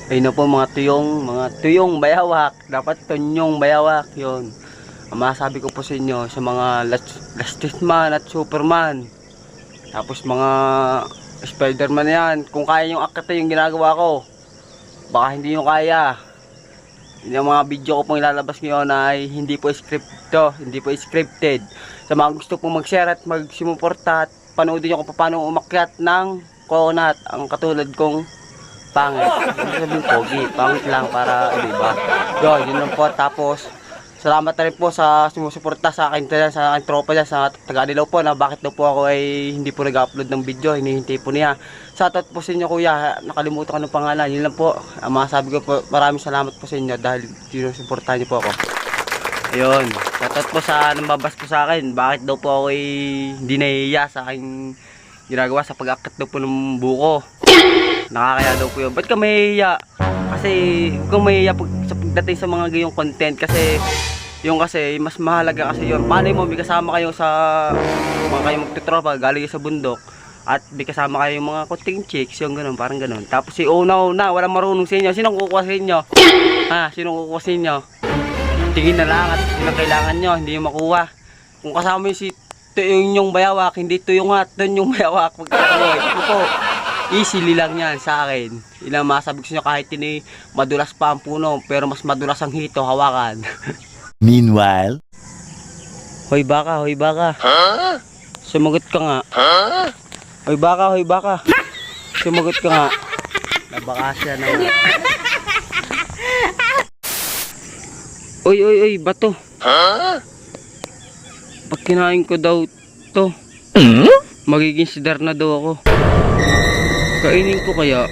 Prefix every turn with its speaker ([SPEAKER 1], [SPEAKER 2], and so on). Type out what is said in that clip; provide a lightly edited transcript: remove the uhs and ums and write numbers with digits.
[SPEAKER 1] Ayun na po mga tuyong bayawak. Dapat tunyong bayawak yun. Ang masasabi ko po sa inyo sa mga Lastisman at Superman. Tapos mga Spiderman na yan. Kung kaya yung akata yung ginagawa ko, baka hindi nyo kaya. Yung mga video ko pong ilalabas ngayon ay hindi po scripted. Sa mga gusto pong mag-share at mag-sumuporta at panoodin nyo kung paano umakyat ng coconut, ang katulad kong pangit. Hindi sabihin pogi, pangit lang para diba. Yun lang po. Tapos salamat na rin po sa sumusuporta sa akin, sa aking tropa dyan, sa taga-Adilaw po, na bakit daw po ako ay hindi po nag-upload ng video, hinihintay po niya. Shoutout po sa inyo kuya, nakalimutan ko ng pangalan, yun lang po. Masabi ko po, maraming salamat po sa inyo dahil sinusuportahan niyo po ako. Ayun, shoutout po sa nambabas po sa akin, bakit daw po ako ay hindi nahihiya sa aking ginagawa sa pag-akit daw po ng buko. Nakakaya daw po yun. Ba't ka mahihiya? Kasi kung mahihiya sa pagdating sa mga gayong content, kasi yung kasi mas mahalaga kasi yun. Paano mo may kasama kayo sa mga kayong magtutropa galing sa bundok at may kasama kayo yung mga konting chicks, yung ganun, parang ganun. Tapos si una walang marunong sa inyo. Sinong kukuha sa inyo? Ha? Sinong kukuha sa inyo? Tingin na lang at sinong kailangan nyo, hindi yung makuha. Kung kasama yung si tuyong yung bayawak, hindi tuyong at yung bayawak, magkakaroy. Ito po, easily lang yan sa akin. Ilang masabi ko sa inyo, kahit ini madulas pa ang puno, pero mas madulas ang hito, hawakan.
[SPEAKER 2] Meanwhile,
[SPEAKER 1] Hoy baka, hoy baka. Huh? Sumagot ka nga. Huh? Hoy baka. Sumagot ka nga. Nabaka siya na nga. Oy, bato. Huh? Pag kinain ko daw to, magiging sidar na daw ako. Kainin ko kaya.